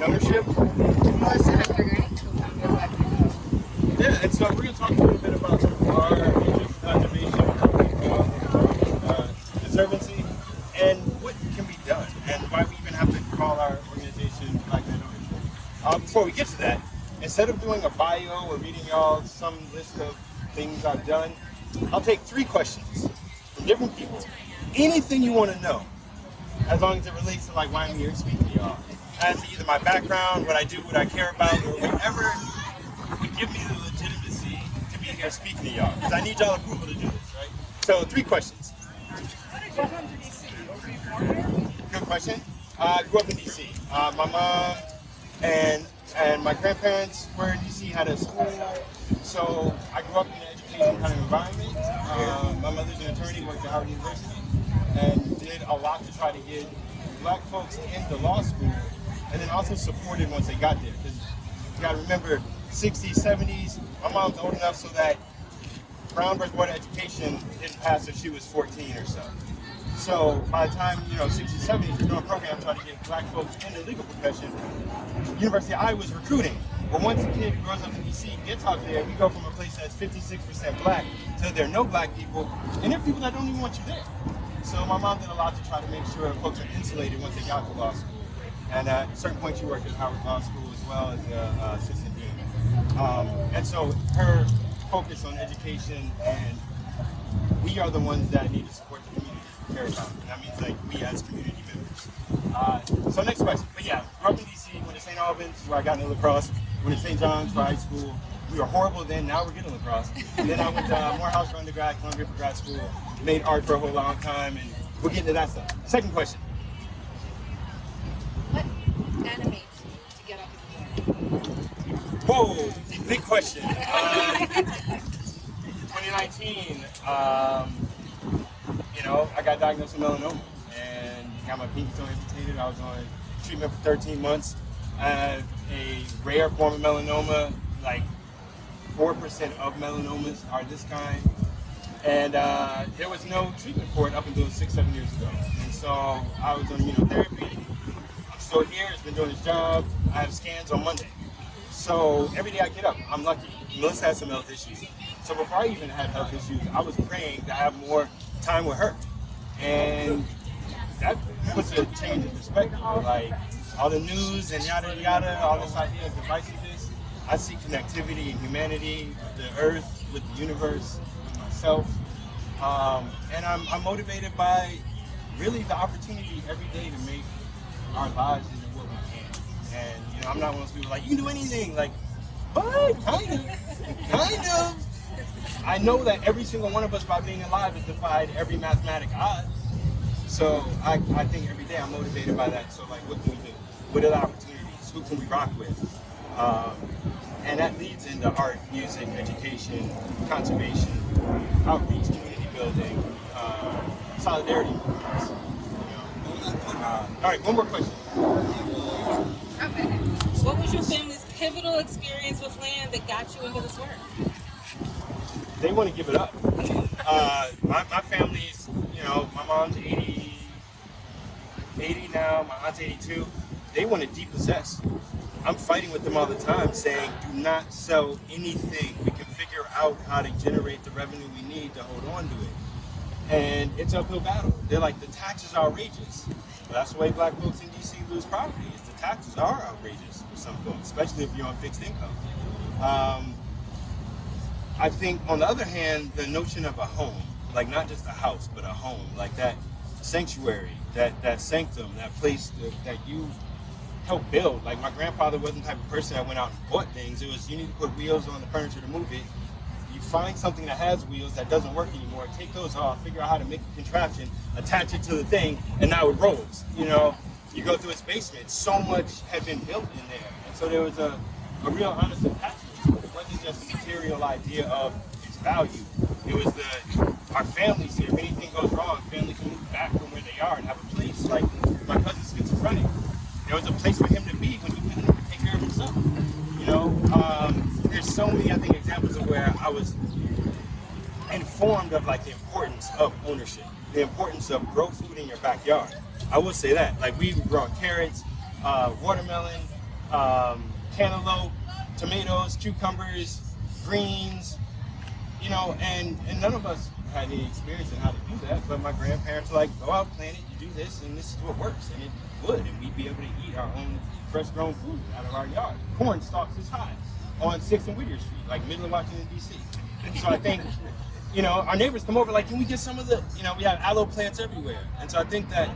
Ownership. Yeah, and so we're going to talk a little bit about some of our interest in conservation, conservancy, and what can be done, and why we even have to call our organization Black Land Ownership. Before we get to that, instead of doing a bio or reading y'all some list of things I've done, I'll take 3 questions from different people. Anything you want to know, as long as it relates to like why I'm here speaking to y'all. As to either my background, what I do, what I care about, or whatever would give me the legitimacy to be here speaking to y'all. Because I need y'all approval to do this, right? So 3 questions. Good question. I grew up in DC. My mom and my grandparents were in DC, had a school. So I grew up in an education kind of environment. My mother's an attorney, worked at Howard University, and did a lot to try to get Black folks into law school, and then also supported once they got there. Because you got to remember, 60s, 70s, my mom's old enough so that Brown versus Board of Education didn't pass until she was 14 or so. So by the time, 60s, 70s, we're doing programs trying to get Black folks in the legal profession. University of Iowa was recruiting. But once a kid grows up in DC, gets out there, we go from a place that's 56% Black to there are no Black people, and there are people that don't even want you there. So my mom did a lot to try to make sure folks are insulated once they got to law school. And at a certain point, she worked at Howard Law School as well as the assistant dean. And so her focus on education, and we are the ones that need to support the community we care about. And that means like we as community members. So next question. But yeah, grew up in DC, went to St. Albans, where I got into lacrosse. Went to St. John's for high school. We were horrible then, now we're getting lacrosse. And then I went to Morehouse for undergrad, Columbia for grad school, made art for a whole long time, and we'll get into that stuff. Second question. What animates you to get up in the morning? Whoa, big question. 2019, I got diagnosed with melanoma and got my pinky toe amputated. I was on treatment for 13 months. I have a rare form of melanoma, like 4% of melanomas are this kind. And there was no treatment for it up until 6-7 years ago. And so I was on immunotherapy. I'm still here, it's been doing its job. I have scans on Monday. So every day I get up, I'm lucky. Melissa has some health issues. So before I even had health issues, I was praying to have more time with her. And that puts a change in perspective. Like all the news and yada yada, all this idea of divisiveness, I see connectivity and humanity, the earth with the universe, with myself. And I'm motivated by really the opportunity every day to make our lives into what we can. And I'm not one of those people like, you can do anything. Like, what? Kind of. I know that every single one of us by being alive has defied every mathematic odd. So I think every day I'm motivated by that. So like, what can we do? What are the opportunities? Who can we rock with? And that leads into art, music, education, conservation, outreach, community building, solidarity movements. All right, one more question. Okay. What was your family's pivotal experience with land that got you into this work? They want to give it up. My family's, my mom's 80 now, my aunt's 82. They want to depossess. I'm fighting with them all the time saying, do not sell anything. We can figure out how to generate the revenue we need to hold on to it. And it's an uphill battle. They're like, the taxes are outrageous. Well, that's the way Black folks in DC lose property, is the taxes are outrageous for some folks, especially if you're on fixed income. I think, on the other hand, the notion of a home, like not just a house, but a home, like that sanctuary, that sanctum, that place that you help build. Like my grandfather wasn't the type of person that went out and bought things. It was, you need to put wheels on the furniture to move it. You find something that has wheels that doesn't work anymore, take those off, figure out how to make a contraption, attach it to the thing, and now it rolls. You go through its basement. So much had been built in there. And so there was a real honest attachment. It wasn't just a material idea of its value. It was our families here. If anything goes wrong, family can move back from where they are and have a place. Like my cousin's schizophrenic. There was a place for him to be when he couldn't take care of himself. There's so many, I think, examples of where I was informed of like the importance of ownership, the importance of grow food in your backyard. I will say that. Like we grew carrots, watermelon, cantaloupe, tomatoes, cucumbers, greens, you know, and none of us had any experience in how to do that, but my grandparents were like, go out, plant it, you do this, and this is what works, and it would, and we'd be able to eat our own fresh grown food out of our yard. Corn stalks this high on 6th and Whittier Street, like middle of Washington, D.C. So I think, you know, our neighbors come over like, can we get some of the, you know, we have aloe plants everywhere. And so I think that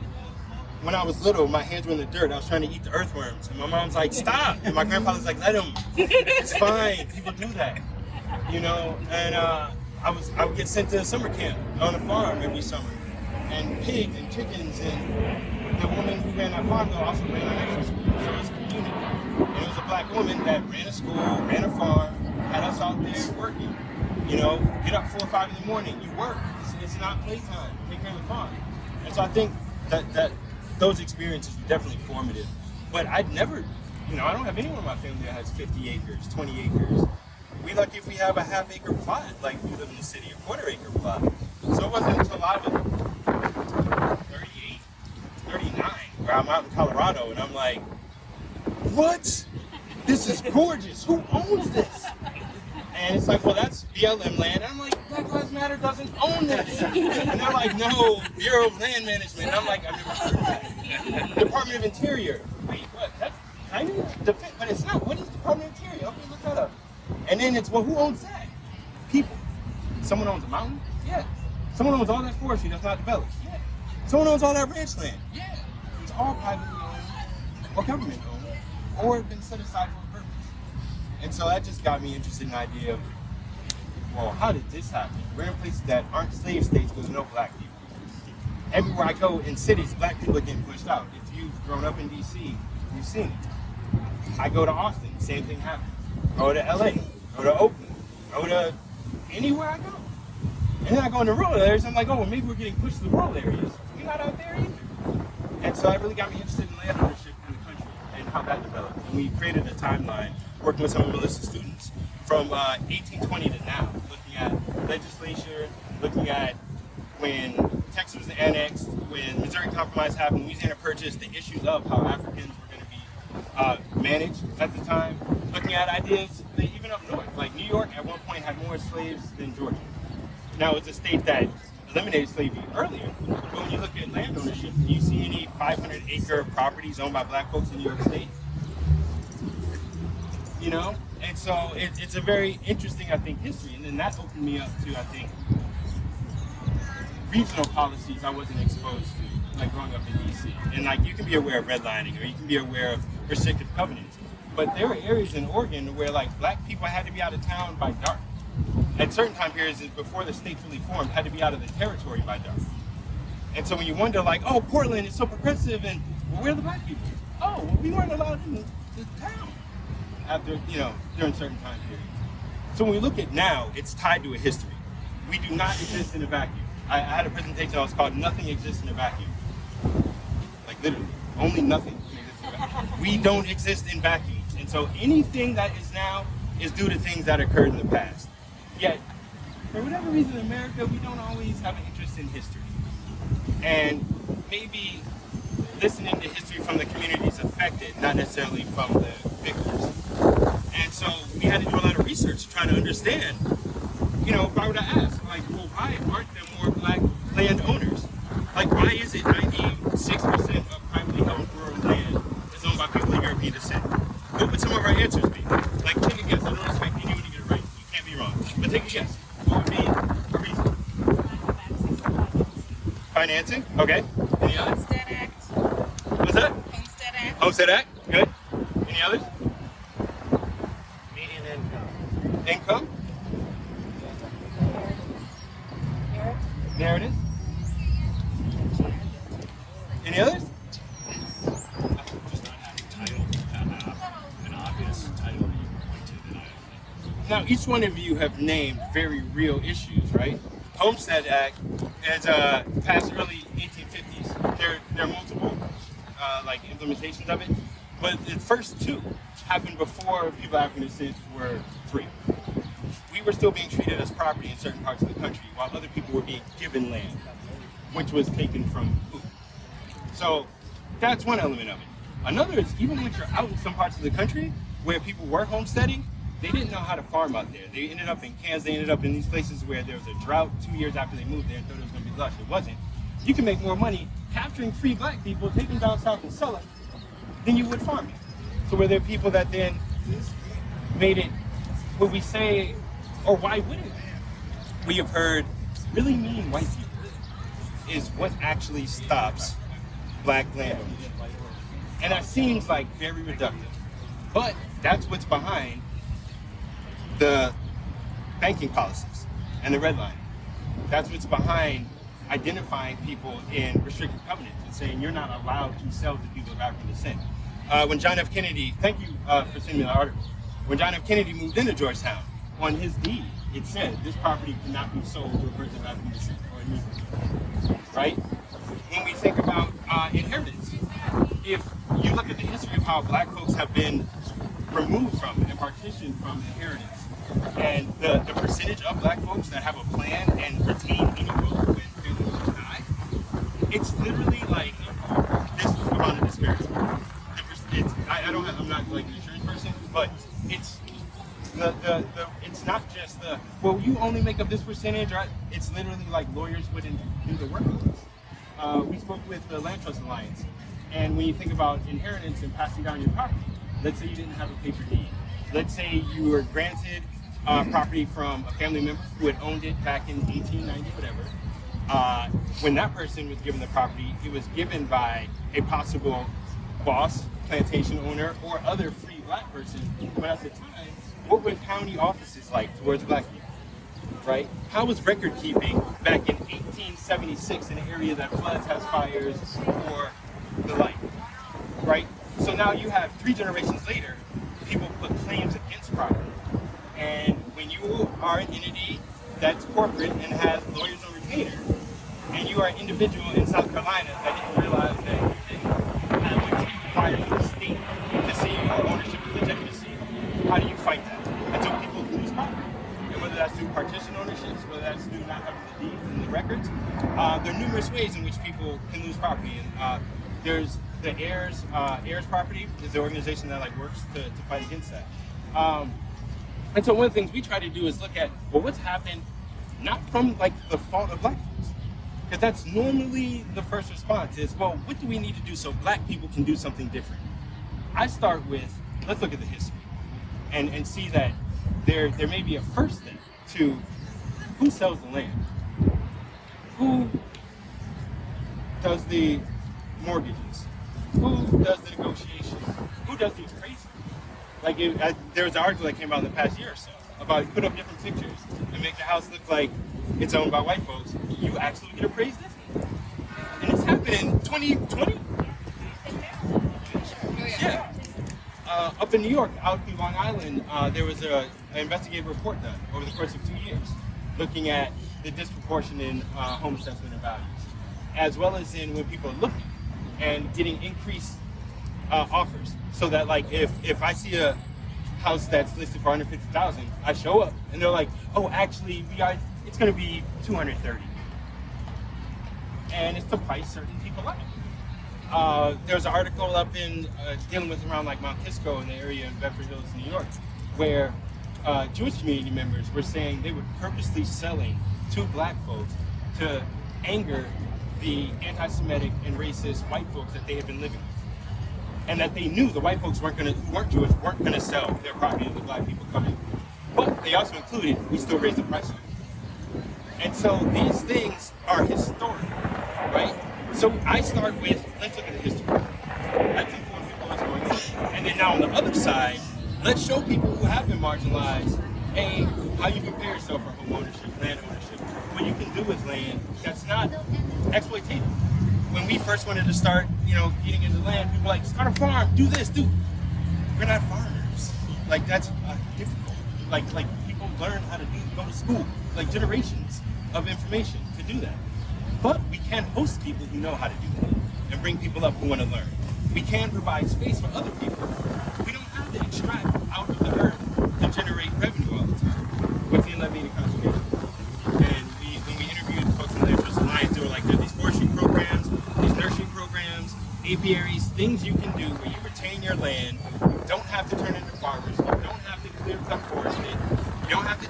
when I was little, my hands were in the dirt. I was trying to eat the earthworms. And my mom's like, stop. And my grandfather's like, let him. It's fine. People do that. You know, and I would get sent to summer camp on a farm every summer. And pigs and chickens. And the woman who ran that farm, though, also ran an extra school. So it's community. And it was a black woman that ran a school, ran a farm, had us out there working. You know, get up 4 or 5 in the morning, you work. It's not playtime. Take care of the farm. And so I think that those experiences were definitely formative. But I'd never, you know, I don't have anyone in my family that has 50 acres, 20 acres. We lucky if we have a half-acre plot, like we live in the city, a quarter-acre plot. So it wasn't until I was 38, 39, where I'm out in Colorado, and I'm like, what? This is gorgeous. Who owns this? And it's like, well, that's BLM land. And I'm like, Black Lives Matter doesn't own this. And they're like, no, Bureau of Land Management. And I'm like, I've never heard of that. Department of Interior. Wait, what? That's kind of defense, but it's not. What is Department of Interior? Okay, look that up. And then it's, well, who owns that? People. Someone owns a mountain? Yeah. Someone owns all that forestry that's not developed? Yeah. Someone owns all that ranch land? Yeah. It's all privately owned or government owned or been set aside for a purpose. And so that just got me interested in the idea of, well, how did this happen? We're in places that aren't slave states because no black people. Everywhere I go in cities, black people are getting pushed out. If you've grown up in D.C., you've seen it. I go to Austin, same thing happens. Go to L.A., go to Oakland, go to anywhere I go. And then I go into rural areas, I'm like, oh, well, maybe we're getting pushed to the rural areas. We're not out there either. And so that really got me interested in land ownership in the country and how that developed. And we created a timeline working with some of Melissa's students from 1820 to now, looking at legislature, looking at when Texas was annexed, when Missouri Compromise happened, Louisiana Purchase, the issues of how Africans were going to be managed at the time, looking at ideas that even up north, like New York at one point had more slaves than Georgia. Now it's a state that eliminated slavery earlier, but when you look at land ownership, do you see any 500-acre properties owned by black folks in New York State? You know, and so it's a very interesting, I think, history, and then that opened me up to, I think, regional policies I wasn't exposed to, like growing up in D.C. And like, you can be aware of redlining, or you can be aware of restrictive covenants, but there were areas in Oregon where like black people had to be out of town by dark. At certain time periods, before the state fully formed, had to be out of the territory by dark. And so when you wonder, like, oh, Portland is so progressive, and well, where are the black people? Oh, well, we weren't allowed in the town after, you know, during certain time periods. So when we look at now, it's tied to a history. We do not exist in a vacuum. I had a presentation that was called Nothing Exists in a Vacuum. Like literally, only nothing exists in a vacuum. We don't exist in vacuums. And so anything that is now is due to things that occurred in the past. Yet, for whatever reason in America, we don't always have an interest in history. And maybe listening to history from the communities affected, not necessarily from the victors. And so we had to do a lot of research trying to understand, you know, if I were to ask, like, well, why aren't there more black land owners? Like, why is it 96% of privately held rural land is owned by people of European descent? What would some of our answers be? Like, take a guess. I don't expect anyone to get it right. You can't be wrong. But take a guess. What would be a reason? Financing? Okay. Any others? Homestead Act. What's that? Homestead Act. Homestead Act? Good. Any others? Median income. Income? Narrative? Any others? Just not having title, an obvious title that you can point to that Now, each one of you have named very real issues, right? Homestead Act is passed early 1850s. There are multiple like implementations of it, but the first two happened before people of African descent were free. We were still being treated as property in certain parts of the country, while other people were being given land, which was taken from who? So that's one element of it. Another is even when you're out in some parts of the country where people were homesteading, they didn't know how to farm out there. They ended up in Kansas, they ended up in these places where there was a drought 2 years after they moved there and thought it was going to be lush. It wasn't. You can make more money capturing free black people, take them down south and sell it, than you would farming. So were there people that then made it, would we say, or why wouldn't we have heard really mean white people is what actually stops black landowners. And that seems like very reductive. But that's what's behind the banking policies and the red line. That's what's behind identifying people in restricted covenants and saying you're not allowed to sell to people of African descent. When John F. Kennedy, thank you for sending me the article. When John F. Kennedy moved into Georgetown, on his deed, it said this property cannot be sold to a person of African descent or a Negro. Right? When we think about inheritance, if you look at the history of how black folks have been removed from and partitioned from inheritance, and the percentage of black folks that have a plan and retain any vote when family members die, it's literally like this amount of disparity. I'm not like an insurance person, but it's it's not just the, well, you only make up this percentage, right? It's literally like lawyers wouldn't do the work with us. We spoke with the Land Trust Alliance, and when you think about inheritance and passing down your property, let's say you didn't have a paper deed. Let's say you were granted property from a family member who had owned it back in 1890, whatever. When that person was given the property, it was given by a possible boss, plantation owner, or other free black person. But at the time, what were county offices like towards black people, right? How was record keeping back in 1876 in an area that floods, has fires, or the like, right? So now you have 3 generations later, people put claims against property. And when you are an entity that's corporate and has lawyers on retainer, and you are an individual in South Carolina that didn't realize that you didn't have what's required for the state to see your ownership and legitimacy, how do you fight that? Until people lose property. And whether that's through partition ownerships, whether that's through not having the deeds and the records, there are numerous ways in which people can lose property. And there's the heirs property is the organization that works to fight against that. And so one of the things we try to do is look at, well, what's happened, not from the fault of black folks, because that's normally the first response is, well, what do we need to do so black people can do something different? I start with, let's look at the history and see that there may be a first step to who sells the land, who does the mortgages, who does the negotiation, who does the appraisal. There was an article that came out in the past year or so about you put up different pictures and make the house look like it's owned by white folks. You actually get appraised differently. And it's happened in 2020. Yeah. Up in New York, out through Long Island, there was an investigative report done over the course of 2 years looking at the disproportion in home assessment and values, as well as in when people are looking and getting increased offers. So that if I see a house that's listed for $150,000, I show up and they're like, oh, actually it's going to be $230,000. And it's the price certain people like. There's an article up in dealing with around Mount Kisco in the area in Bedford Hills, New York, where Jewish community members were saying they were purposely selling to black folks to anger the anti-Semitic and racist white folks that they had been living with. And that they knew the white folks who weren't Jewish weren't going to sell their property to the black people coming. But they also included, we still raise the price. And so these things are historic, right? So I start with, let's look at the history. Let's inform people what's going on. And then now on the other side, let's show people who have been marginalized, hey, how you prepare yourself for home ownership, land ownership, what you can do with land that's not exploitative. When we first wanted to start, getting into land, people were like, start a farm, do this, we're not farmers. That's difficult. People learn how to go to school, generations of information to do that. But we can host people who know how to do that and bring people up who want to learn. We can provide space for other people. We don't have to extract out of the earth to generate revenue all the time with the levy and conservation. And when we interviewed the folks in the Land Trust Alliance, they were like, there are these forestry programs, these nursery programs, apiaries, things you can do where you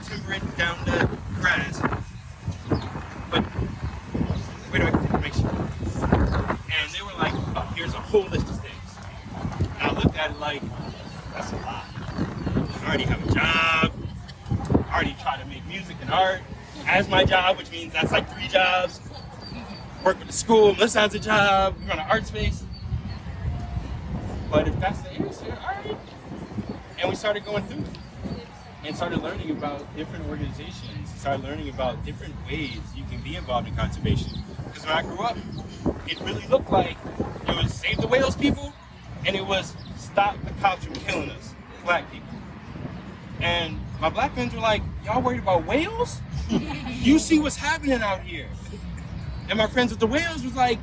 timber it down to grass. But where do I get the information? And they were like, oh, here's a whole list of things. And I looked at it like, that's a lot. I already have a job. I already try to make music and art as my job, which means that's like 3 jobs. Work with the school, Melissa has a job, we run an art space. But if that's the answer, all right. And we started going through it and started learning about different organizations, started learning about different ways you can be involved in conservation. Because when I grew up, it really looked like it was save the whales people and it was stop the cops from killing us, black people. And my black friends were like, y'all worried about whales? You see what's happening out here. And my friends with the whales was like,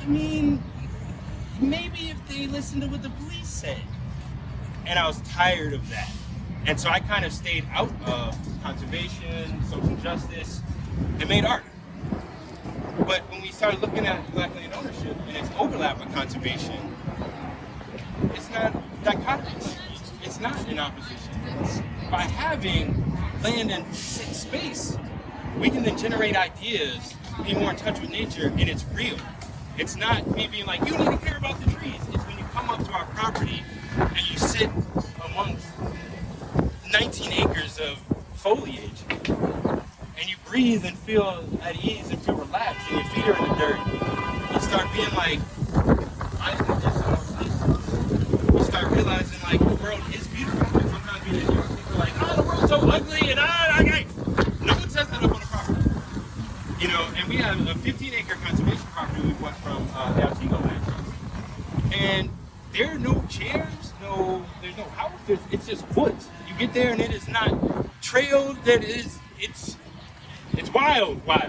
I mean, maybe if they listened to what the police said. And I was tired of that. And so I kind of stayed out of conservation, social justice, and made art. But when we started looking at black land ownership and its overlap with conservation, it's not dichotomous. It's not in opposition. By having land and space, we can then generate ideas, be more in touch with nature, and it's real. It's not me being like, you need to care about the trees. It's when you come up to our property and you sit amongst 19 acres of foliage and you breathe and feel at ease and feel relaxed and your feet are in the dirt. You start being like, I think this is you start realizing like the world is beautiful. And sometimes we people are like, oh, the world's so ugly and no one says that up on the property. You know, and we have a 15-acre conservation property we bought from the Altigo Ranch. And there are no chairs, there's no house, it's just woods. You get there and it is not trailed, it's wild. But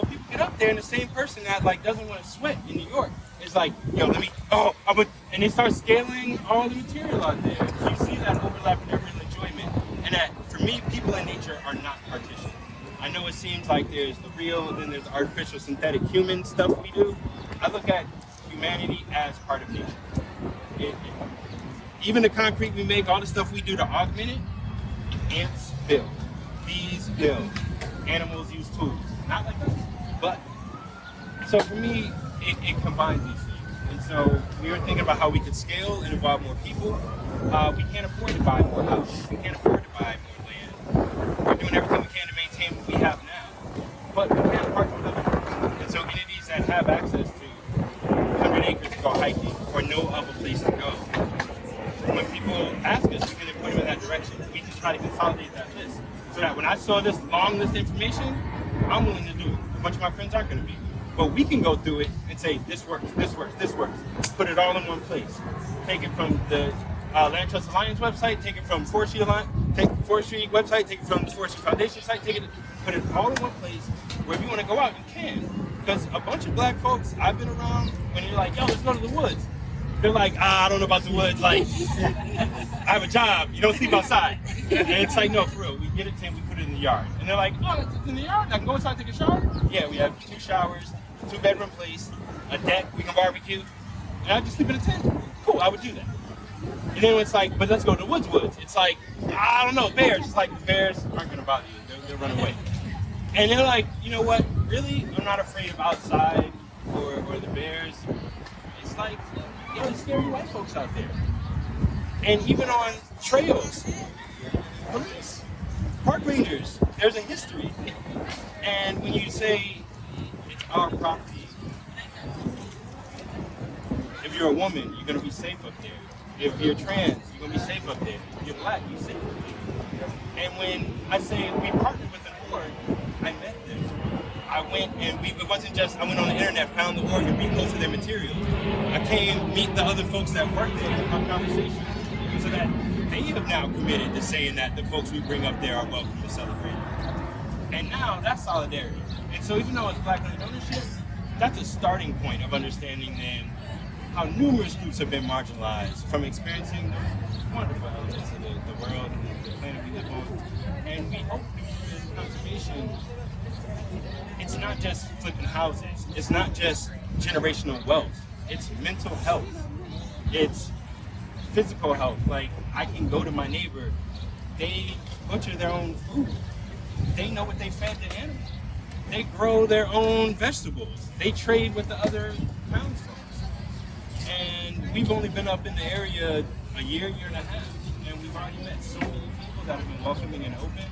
people get up there and the same person that like doesn't want to sweat in New York is like, yo, and they start scaling all the material out there. You see that overlap in their real enjoyment. And that, for me, people and nature are not partitioned. I know it seems like there's the real and then there's the artificial synthetic human stuff we do. I look at humanity as part of nature. Even the concrete we make, all the stuff we do to augment it, ants build, bees build, animals use tools. Not like us, but. So for me, it combines these things. And so we were thinking about how we could scale and involve more people. We can't afford to buy more houses. We can't afford to buy more land. We're doing everything we can to maintain what we have now. But we can't partner with other people. And so entities that have access to 100 acres to go hiking or no other place to go, when people ask us, we can point them in that direction. We can try to consolidate that list so that when I saw this long list of information, I'm willing to do it. A bunch of my friends aren't going to be. But we can go through it and say, this works, this works, this works. Put it all in one place. Take it from the Land Trust Alliance website, take it from Forestry website, take it from the Forestry Foundation site, put it all in one place where if you want to go out, you can. Because a bunch of black folks I've been around, when you're like, yo, let's go to the woods. They're like, I don't know about the woods. Like, I have a job. You don't sleep outside. And it's like, no, for real. We get it and we put it in the yard. And they're like, oh, it's in the yard? I can go inside and take a shower? Yeah, we have 2 showers, 2-bedroom place, a deck, we can barbecue. And I just sleep in a tent. Cool, I would do that. And then it's like, but let's go to the woods. It's like, I don't know, bears. It's like, the bears aren't going to bother you. They'll run away. And they're like, you know what? Really? I'm not afraid of outside or the bears. It's like, there's scary white folks out there. And even on trails, police, park rangers, there's a history. And when you say it's our property, if you're a woman, you're going to be safe up there. If you're trans, you're going to be safe up there. If you're black, you're safe up there. And when I say we partnered with an org, I met them. I went and it wasn't just, I went on the internet, found the org and read most of their materials. I came meet the other folks that work there and have conversations so that they have now committed to saying that the folks we bring up there are welcome to celebrate. And now that's solidarity. And so even though it's black land ownership, that's a starting point of understanding then how numerous groups have been marginalized from experiencing the wonderful elements of the world and the planet we live on. And we hope through conservation, it's not just flipping houses. It's not just generational wealth. It's mental health. It's physical health. Like, I can go to my neighbor They butcher their own food. They know what they fed the animals. They grow their own vegetables. They trade with the other townsfolk. And we've only been up in the area a year and a half, and we've already met so many people that have been welcoming and open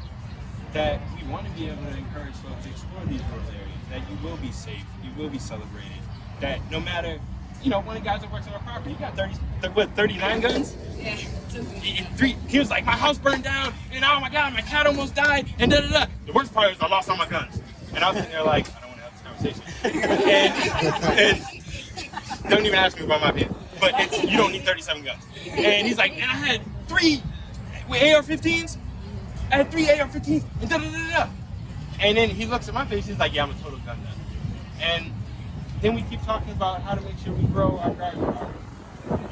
that we want to be able to encourage folks to explore these rural areas, that you will be safe, you will be celebrated, that no matter, one of the guys that works on our property, he got 39 guns? Yeah. He was like, my house burned down, and oh my God, my cat almost died, and da-da-da. The worst part is I lost all my guns. And I was sitting there like, I don't want to have this conversation. and don't even ask me about my opinion. But you don't need 37 guns. And he's like, and I had 3 AR-15s. I had 3 AR-15s, and da-da-da-da. And then he looks at my face, he's like, yeah, I'm a total gun nut. And then we keep talking about how to make sure we grow our garden.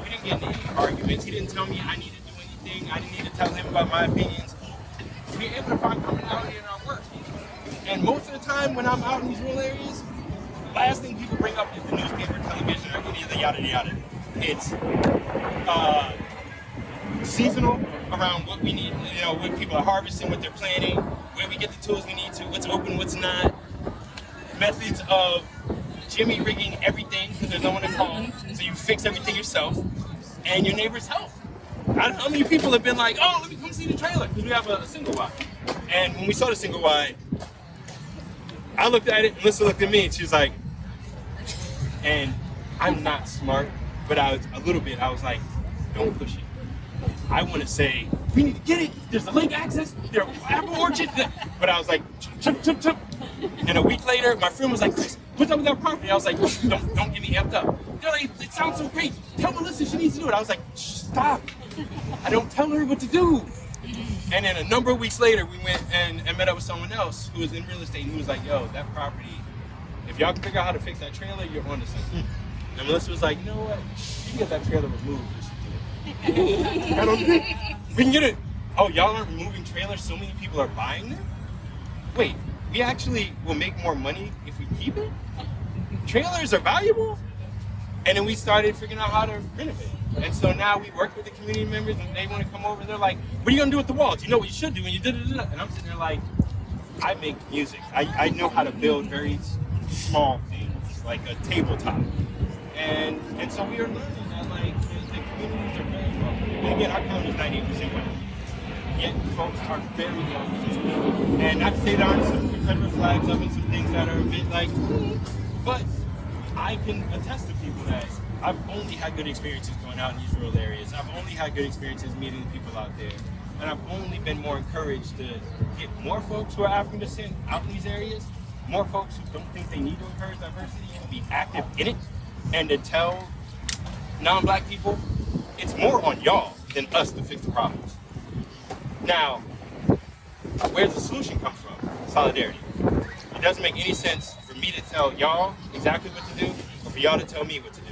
We didn't get into any arguments. He didn't tell me I needed to do anything. I didn't need to tell him about my opinions. We were able to find commonality in our work. And most of the time when I'm out in these rural areas, the last thing people bring up is the newspaper, television, or any of the yada yada. It's seasonal around what we need, what people are harvesting, what they're planting, where we get the tools we need to, what's open, what's not, methods of jimmy rigging everything because there's no one to call, so you fix everything yourself, and your neighbors help. I don't know how many people have been like, oh, let me come see the trailer, because we have a single wide. And when we saw the single wide, I looked at it, and Melissa looked at me, and she was like, and I'm not smart, but I was like, don't push it. I want to say, we need to get it. There's a lake access. There's an apple orchard. But I was like, chump, chump, chump. And a week later, my friend was like, Chris, what's up with that property? I was like, don't get me amped up. They're like, it sounds so great. Tell Melissa she needs to do it. I was like, stop. I don't tell her what to do. And then a number of weeks later, we went and met up with someone else who was in real estate. And he was like, yo, that property, if y'all can figure out how to fix that trailer, you're onto something. And Melissa was like, you know what? You can get that trailer removed. I don't think we can get it. Oh, y'all aren't removing trailers, so many people are buying them? Wait, we actually will make more money if we keep it? Trailers are valuable? And then we started figuring out how to renovate. And so now we work with the community members and they want to come over. They're like, what are you going to do with the walls? You know what you should do when you did it. And I'm sitting there like, I make music. I know how to build very small things, like a tabletop. And so we are learning that like the communities are very welcome. And again, our county is 98% white. Yet folks are very welcome. And not to say there aren't some Confederate flags up and some things that are a bit like, but I can attest to people that I've only had good experiences going out in these rural areas. I've only had good experiences meeting the people out there. And I've only been more encouraged to get more folks who are African descent out in these areas, more folks who don't think they need to encourage diversity to be active in it, and to tell non-black people, it's more on y'all than us to fix the problems. Now, where's the solution come from? Solidarity. It doesn't make any sense for me to tell y'all exactly what to do, or for y'all to tell me what to do.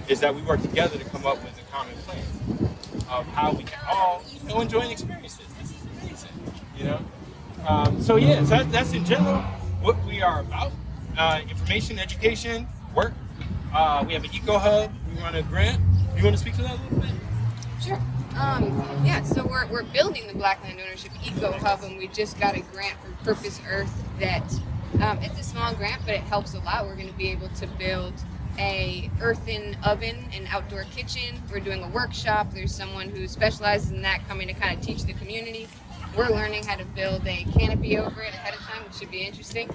Is that we work together to come up with a common plan of how we can all enjoy and experience this. This is amazing, So yeah, so that's in general what we are about. Information, education, work. We have an eco hub. We run a grant. You want to speak to that a little bit? Sure. So we're building the Black Land Ownership Eco Hub, and we just got a grant from Purpose Earth that it's a small grant, but it helps a lot. We're going to be able to build a earthen oven and outdoor kitchen. We're doing a workshop. There's someone who specializes in that coming to kind of teach the community. We're learning how to build a canopy over it ahead of time, which should be interesting.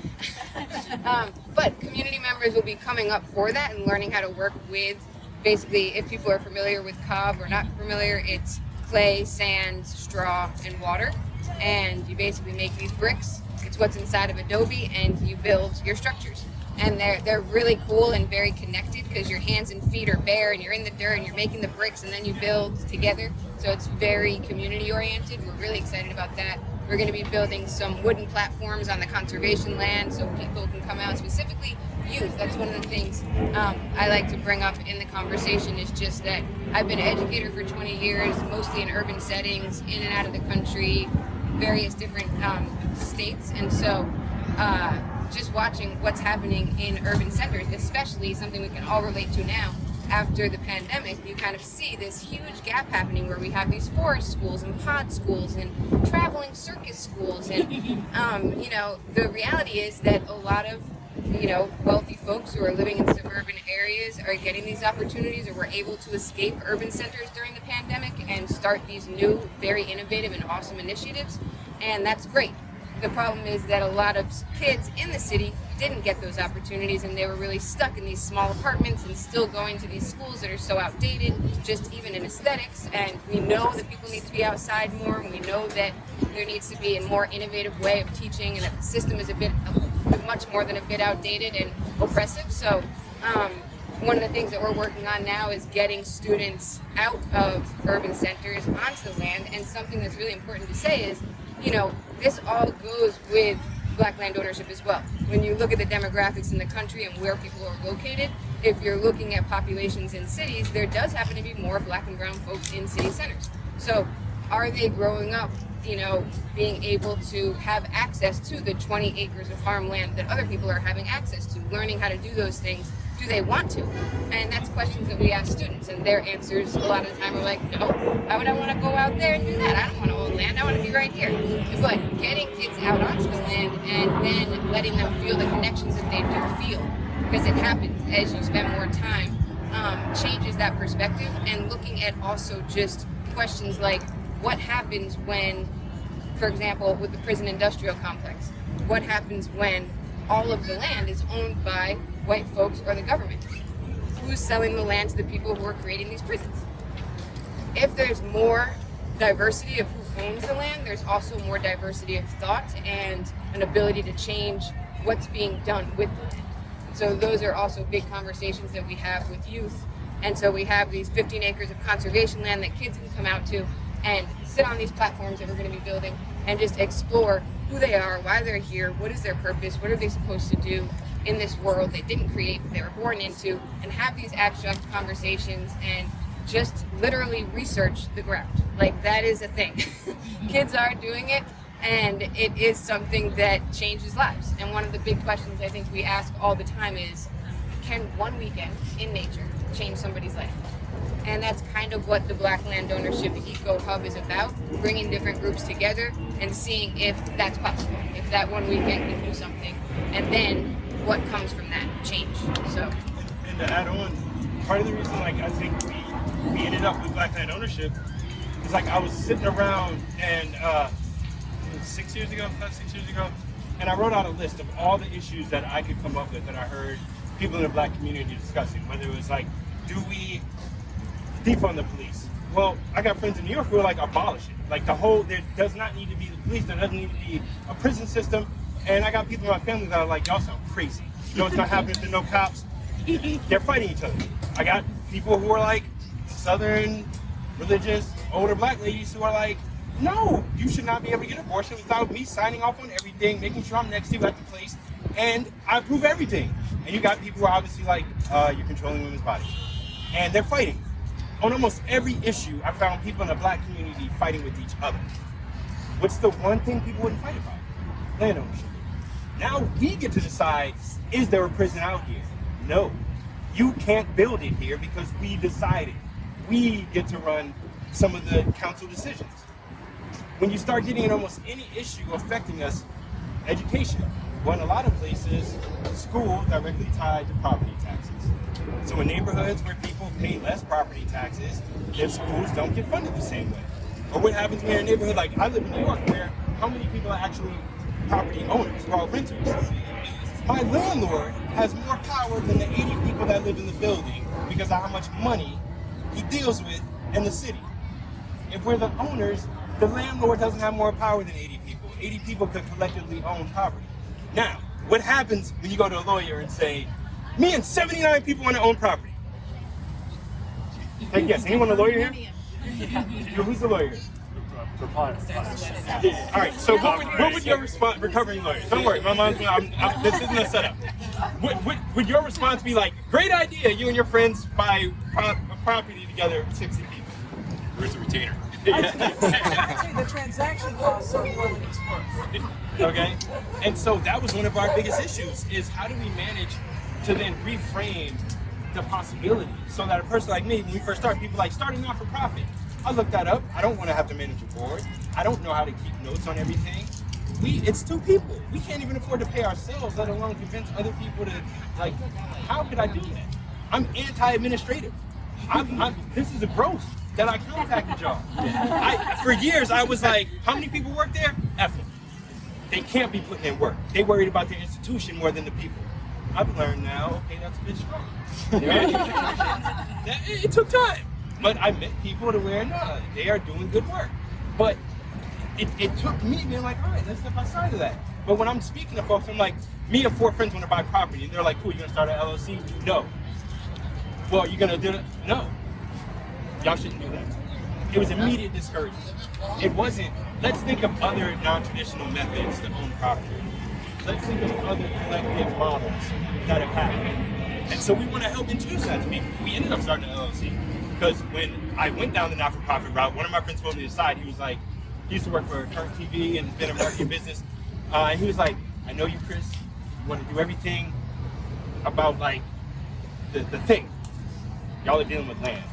But community members will be coming up for that and learning how to work with, basically, if people are familiar with cob or not familiar, it's clay, sand, straw, and water. And you basically make these bricks. It's what's inside of adobe, and you build your structures. And they're really cool and very connected because your hands and feet are bare and you're in the dirt and you're making the bricks and then you build together. So it's very community oriented. We're really excited about that. We're going to be building some wooden platforms on the conservation land so people can come out, specifically youth. That's one of the things I like to bring up in the conversation, is just that I've been an educator for 20 years, mostly in urban settings, in and out of the country, various different states. And so just watching what's happening in urban centers, especially something we can all relate to now, after the pandemic, you kind of see this huge gap happening where we have these forest schools and pod schools and traveling circus schools. And, the reality is that a lot of, wealthy folks who are living in suburban areas are getting these opportunities or were able to escape urban centers during the pandemic and start these new, very innovative and awesome initiatives. And that's great. The problem is that a lot of kids in the city didn't get those opportunities, and they were really stuck in these small apartments and still going to these schools that are so outdated, just even in aesthetics. And we know that people need to be outside more, and we know that there needs to be a more innovative way of teaching, and that the system is much more than a bit outdated and oppressive. So one of the things that we're working on now is getting students out of urban centers onto the land. And something that's really important to say is, this all goes with Black land ownership as well. When you look at the demographics in the country and where people are located, if you're looking at populations in cities, there does happen to be more Black and brown folks in city centers. So are they growing up, being able to have access to the 20 acres of farmland that other people are having access to, learning how to do those things? Do they want to? And that's questions that we ask students, and their answers a lot of the time are like, no, why would I want to go out there and do that? I don't want to own land, I want to be right here. But getting kids out onto the land and then letting them feel the connections that they do feel, because it happens as you spend more time, changes that perspective. And looking at also just questions like, what happens when, for example, with the prison industrial complex, what happens when all of the land is owned by white folks or the government? Who's selling the land to the people who are creating these prisons? If there's more diversity of who owns the land, there's also more diversity of thought and an ability to change what's being done with the land. So those are also big conversations that we have with youth. And so we have these 15 acres of conservation land that kids can come out to and sit on these platforms that we're going to be building and just explore who they are, why they're here, what is their purpose, what are they supposed to do in this world they didn't create, but they were born into, and have these abstract conversations and just literally research the ground. Like, that is a thing. Kids are doing it, and it is something that changes lives. And one of the big questions I think we ask all the time is, can one weekend in nature change somebody's life? And that's kind of what the Black Land Ownership Eco Hub is about, bringing different groups together and seeing if that's possible, if that one weekend can do something, and then what comes from that change. So, and to add on, part of the reason I think we ended up with Black Land Ownership is I was sitting around and 6 years ago, and I wrote out a list of all the issues that I could come up with that I heard people in the Black community discussing, whether it was do we defund the police? Well, I got friends in New York who are abolish it. There does not need to be the police, there doesn't need to be a prison system. And I got people in my family that are y'all sound crazy. You know what's gonna happen if there's no cops? They're fighting each other. I got people who are Southern, religious, older Black ladies who are no, you should not be able to get an abortion without me signing off on everything, making sure I'm next to you at the place, and I approve everything. And you got people who are obviously you're controlling women's bodies. And they're fighting. On almost every issue, I found people in the Black community fighting with each other. What's the one thing people wouldn't fight about? Land ownership. Now we get to decide, is there a prison out here? No. You can't build it here because we decided. We get to run some of the council decisions. When you start getting in almost any issue affecting us, education. Well, in a lot of places, school directly tied to property taxes. So in neighborhoods where people pay less property taxes, their schools don't get funded the same way. Or what happens when you're in a neighborhood I live in New York, where how many people are actually property owners or renters? My landlord has more power than the 80 people that live in the building because of how much money he deals with in the city. If we're the owners, the landlord doesn't have more power than 80 people. 80 people could collectively own property. Now, what happens when you go to a lawyer and say, me and 79 people want to own property? Take a guess. Anyone a lawyer here? Who's the lawyer? All right. So what would your response, recovering lawyers? Don't worry, my mom's. This isn't a setup. Would your response be great idea? You and your friends buy property together, 60 people. Where's the retainer? Actually, the transaction costs are more than it's worth. Okay, and so that was one of our biggest issues: is how do we manage to then reframe the possibility, so that a person like me, when we first started, people like starting not for profit. I looked that up. I don't want to have to manage a board. I don't know how to keep notes on everything. It's two people. We can't even afford to pay ourselves, let alone convince other people to, like, how could I do that? I'm anti-administrative. This is a growth that I contacted y'all. For years, I was like, how many people work there? F them. They can't be putting in work. They worried about their institution more than the people. I've learned now, okay, that's a bit strong. It took time. But I met people to where, no, they are doing good work. But it took me being like, all right, let's step outside of that. But when I'm speaking to folks, I'm like, me and 4 friends want to buy property. And they're like, cool, you going to start an LLC? No. Well, are you going to do it? No. Y'all shouldn't do that. It was immediate discouragement. It wasn't, let's think of other non-traditional methods to own property. Let's think of other collective models that have happened. And so we want to help introduce that to people. We ended up starting an LLC because when I went down the not-for-profit route, one of my friends pulled me aside. He was like, he used to work for Current TV and been in marketing business. And he was like, I know you, Chris. You want to do everything about like the thing. Y'all are dealing with land.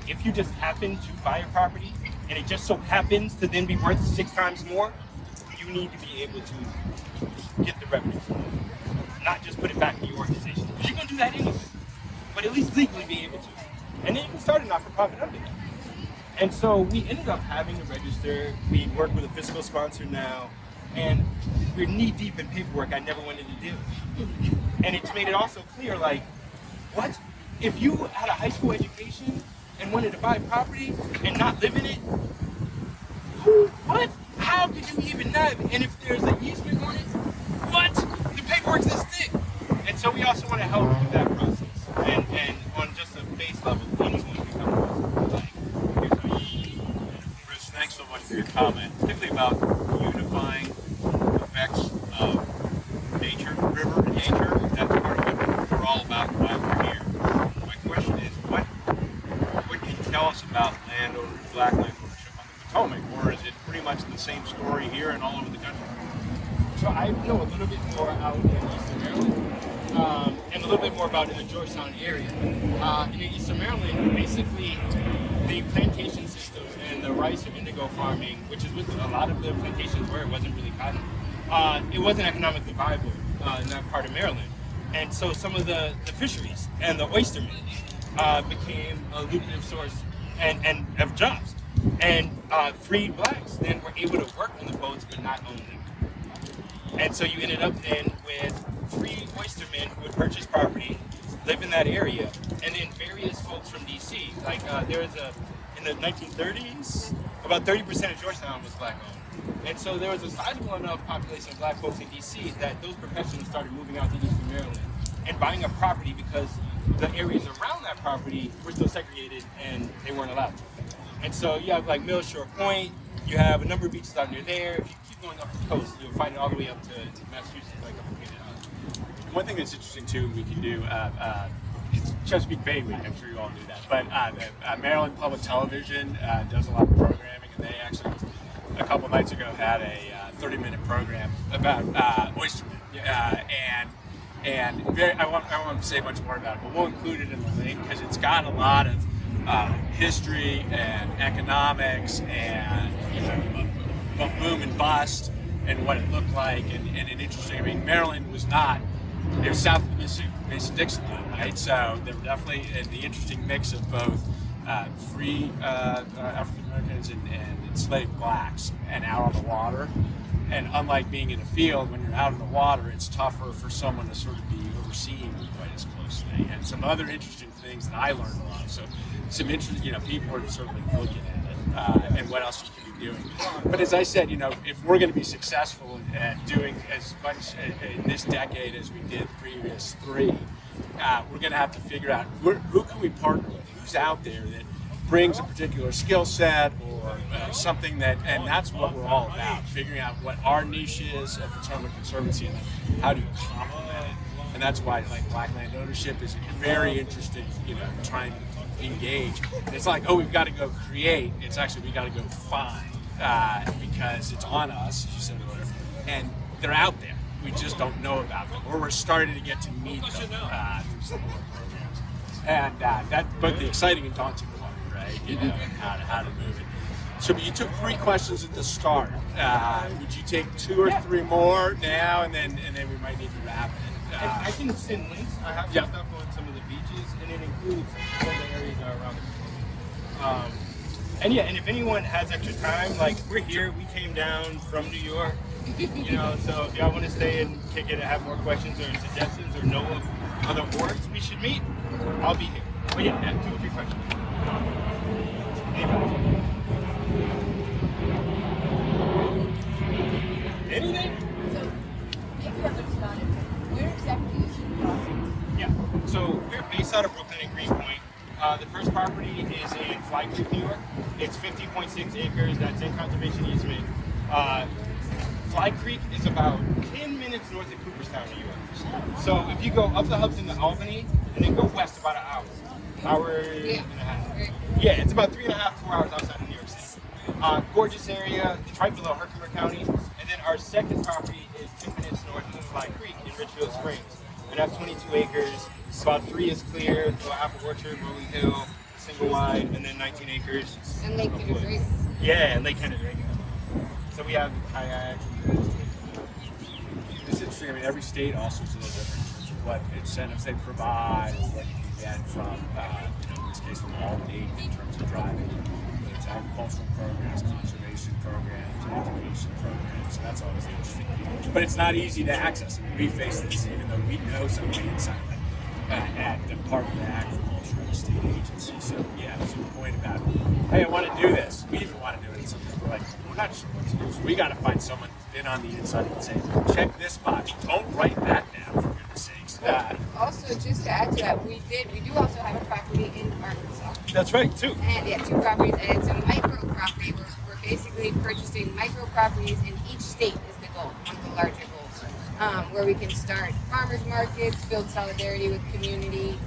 If you just happen to buy a property and it just so happens to then be worth 6 times more, you need to be able to get the revenue from it, not just put it back in your organization. Because you're going to do that anyway, but at least legally be able to. And then you can start a not-for-profit under that. And so we ended up having to register. We work with a fiscal sponsor now, and we're knee-deep in paperwork I never wanted to do. And it's made it also clear, like, what? If you had a high school education and wanted to buy property and not live in it, what? How could you even know? And if there's an easement on it, what? The paperwork's this thick. And so we also want to help with that process. And on just a base level, anyone can come to us. Like, here's how you. Chris, thanks so much for your comment, particularly about unifying effects of nature, river and nature. That's part of what we're all about while we're here. My question is, what can you tell us about black land ownership on the Potomac, or is it pretty much the same story here and all over the country? So I know a little bit more out in Eastern Maryland, and a little bit more about in the Georgetown area. In Eastern Maryland, basically the plantation system and the rice or indigo farming, which is with a lot of the plantations where it wasn't really cotton, it wasn't economically viable in that part of Maryland. And so some of the fisheries and the oystermen became a lucrative source and of jobs. And freed blacks then were able to work on the boats but not own them. And so you ended up then with free oystermen who would purchase property, live in that area, and then various folks from DC. Like there was in the 1930s, about 30% of Georgetown was black owned. And so there was a sizable enough population of black folks in DC that those professionals started moving out to Eastern Maryland and buying up property because the areas around that property were still segregated and they weren't allowed to. And so you have like Millshore Point, you have a number of beaches out near there. If you keep going up the coast, you'll find it all the way up to Massachusetts, like up in Canada. One thing that's interesting too, we can do, it's Chesapeake Bay Week, I'm sure you all do that, but Maryland Public Television does a lot of programming, and they actually, a couple nights ago, had a 30-minute program about oystermen. And I won't say much more about it, but we'll include it in the link because it's got a lot of history and economics and boom and bust and what it looked like and an interesting. I mean, Maryland was not. It was south of the Mississippi, Mason-Dixon line, right? So there were definitely the interesting mix of both free African Americans and enslaved blacks, and out on the water. And unlike being in a field, when you're out in the water, it's tougher for someone to sort of be overseeing quite as closely. And some other interesting things that I learned a lot. So some interesting, people are certainly looking at it and what else you can be doing. But as I said, if we're going to be successful at doing as much in this decade as we did the previous 3, we're going to have to figure out who can we partner with, who's out there that brings a particular skill set or something and that's what we're all about, figuring out what our niche is at Potomac Conservancy and then how do you complement it. And that's why black land ownership is very interesting, trying to engage. And it's like, we've got to go create. It's actually, we got to go find because it's on us, as you said earlier, and they're out there. We just don't know about them, or we're starting to get to meet them through some of our programs. And but the exciting and daunting part, right? You know, and how to move it. So you took 3 questions at the start. Would you take 2 or 3 more now, and then we might need to wrap it? I can send links. I have some stuff on some of the beaches, and it includes some of the areas that are around the community. And if anyone has extra time, like we're here, we came down from New York, you know, so if y'all want to stay and kick it and have more questions or suggestions or know of other orgs we should meet, I'll be here. But yeah, 2 or 3 questions. Anybody? Anything? So, if you have responded, where exactly is your property? Yeah. So we're based out of Brooklyn and Greenpoint. The first property is in Fly Creek, New York. It's 50.6 acres. That's in conservation easement. Fly Creek is about 10 minutes north of Cooperstown, New York. So if you go up the Hudson to Albany and then go west about an hour and a half. Yeah, it's about 3.5, 4 hours outside of New York City. Gorgeous area. It's right below Herkimer County. And then our second property is 10 minutes north of Fly Creek in Richfield Springs. And that's 22 acres. About 3 is clear, little apple orchard, rolling hill, single wide, and then 19 acres. And Lake Kennedy. Yeah, and Lake Kennedy. So we have kayaks. It's interesting. I mean, every state also is a little different in terms of what incentives they provide, or what you can get from, in this case, from Albany in terms of driving. Whether it's agricultural programs, conservation programs, education programs. So that's always interesting. But it's not easy to access. I mean, we face this, even though we know somebody inside at the Department of Agriculture and the state agency. So yeah, so the point about, hey, I want to do this. We even want to do it. And something we're like, we're not sure what to do. So we got to find someone who's been on the inside and say, check this box. Don't write that down, for goodness sakes. Also, just to add to that, we do also have a property in Arkansas. That's right, too. And yeah, 2 properties, and it's a micro property. We're basically purchasing micro properties in each state is the goal, one of the larger goals. Where we can start farmers markets, build solidarity with community,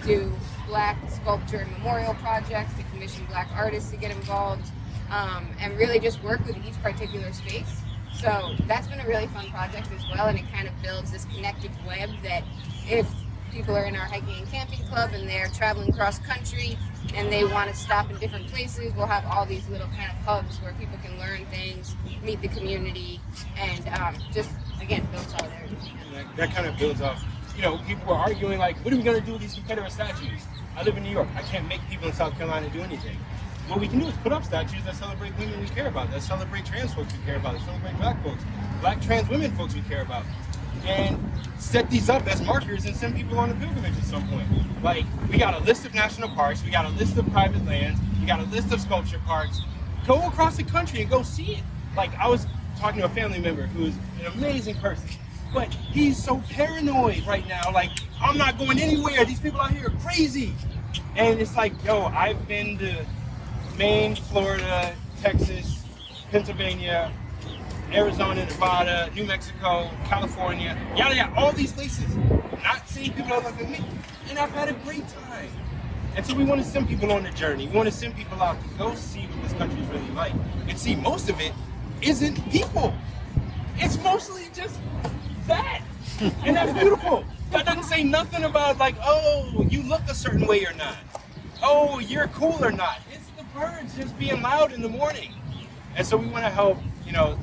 do Black sculpture and memorial projects, to commission Black artists to get involved, and really just work with each particular space. So that's been a really fun project as well, and it kind of builds this connected web that if people are in our hiking and camping club and they're traveling cross country and they want to stop in different places, we'll have all these little kind of hubs where people can learn things, meet the community, and just, again, build solidarity. That kind of builds off, you know, people were arguing like, what are we going to do with these Confederate statues? I live in New York. I can't make people in South Carolina do anything. What we can do is put up statues that celebrate women we care about, that celebrate trans folks we care about, that celebrate Black folks, Black trans women folks we care about, and set these up as markers and send people on a pilgrimage at some point. Like, we got a list of national parks, we got a list of private lands, we got a list of sculpture parks. Go across the country and go see it. Like, I was talking to a family member who's an amazing person, but he's so paranoid right now. Like, I'm not going anywhere. These people out here are crazy. And it's like, yo, I've been to Maine, Florida, Texas, Pennsylvania, Arizona, Nevada, New Mexico, California, yada yada, all these places. Not seeing people that look like me, and I've had a great time. And so we want to send people on the journey. We want to send people out to go see what this country is really like. And see, most of it isn't people. It's mostly just that. And that's beautiful. That doesn't say nothing about like, oh, you look a certain way or not. Oh, you're cool or not. It's the birds just being loud in the morning. And so we want to help, you know,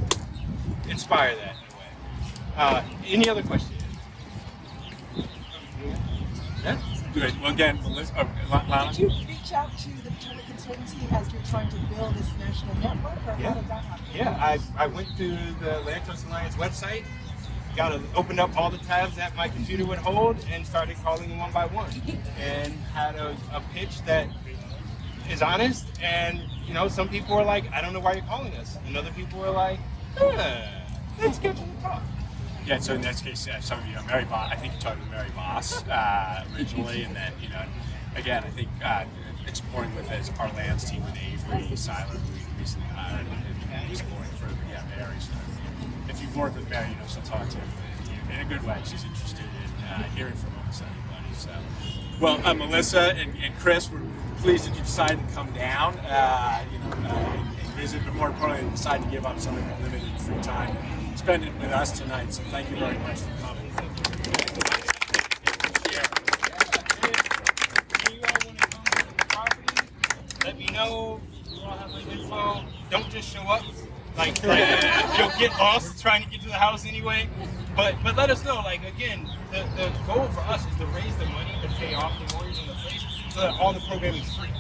inspire that in a way. Any other questions? Yeah? Good. Well, again, Lana? Did you reach out to the Potomac Conservancy as you're trying to build this national network, or how did that happen? Yeah, I went to the Land Trust Alliance website, opened up all the tabs that my computer would hold, and started calling them one by one, and had a pitch that is honest. And you know, some people were like, "I don't know why you're calling us," and other people were like, "Let's get to the talk." Yeah, so in this case, some of you know Mary Boss. I think you talked with Mary Boss originally, and then, you know, again, I think exploring with our lands team with Avery Seiler, who we recently hired, and exploring further. Yeah, Mary. So if you've worked with Mary, you know, she'll talk to you in a good way. She's interested in hearing from almost anybody. So, well, Melissa and Chris, we're pleased that you decided to come down, and visit, but more importantly, decided to give up some of the limited free time. Spend it with us tonight, so thank you very much for coming. don't just show up. Like you'll get lost trying to get to the house anyway. But let us know. Like again, the goal for us is to raise the money to pay off the mortgage on the place so that all the programming is free.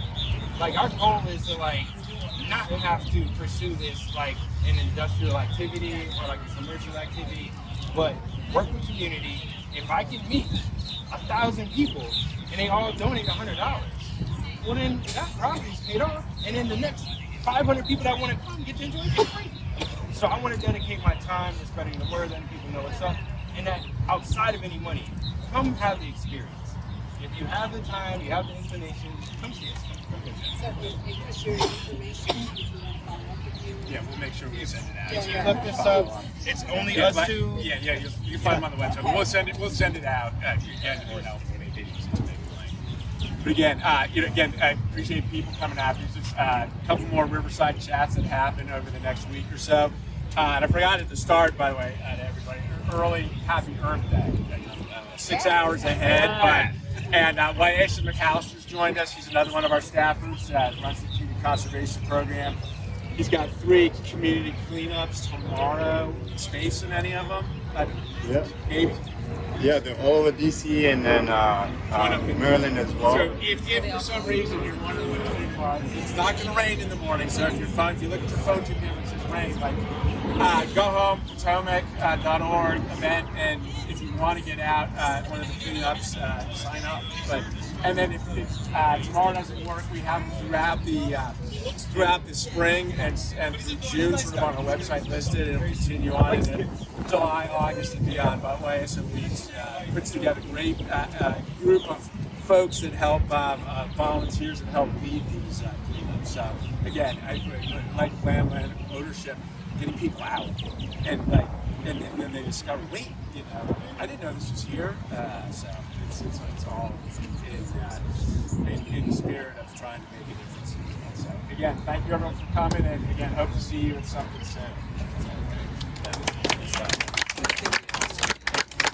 Like our goal is to like not have to pursue this like an industrial activity or like a commercial activity, but work with community. If I can meet 1,000 people and they all donate $100, well then that property's paid off, and then the next 500 people that want to come get to enjoy it for free. So I want to dedicate my time to spreading the word, letting people know what's up, and that outside of any money, come have the experience. If you have the time, you have the inclination, come see us. Come visit. So if you share your information, if you want to follow up with you. Yeah, we'll make sure we send it out. If you Yeah. look this up, it's only us two. Yeah, you find them on the website. We'll send it out. Again, you know, for make it easy to make a link. But again, I appreciate people coming out. There's just a couple more Riverside chats that happen over the next week or so. And I forgot at the start, by the way, to everybody, early Happy Earth Day. 6 hours ahead. And Waisha McAllister's joined us. He's another one of our staffers that runs the Community Conservation Program. He's got 3 community cleanups tomorrow. Space in any of them? Yeah. Maybe. Yeah, they're all over DC and then Maryland as well. So if for some reason you're wondering what to do, it's not going to rain in the morning. So if you look at your phone too and it says rain, like go home, Potomac.org event, and if you want to get out one of the cleanups, sign up. And then if tomorrow doesn't work, we have them throughout the spring and through June, sort of on our website listed, and it'll continue on into July, August, and beyond. By the way, so we put together a great group of folks that help volunteers and help lead these cleanups. So again, I like landlord ownership, getting people out, and then they discover, wait, I didn't know this was here. So it's all in the spirit of trying to make a difference. So again, thank you everyone for coming, and again, hope to see you at something soon.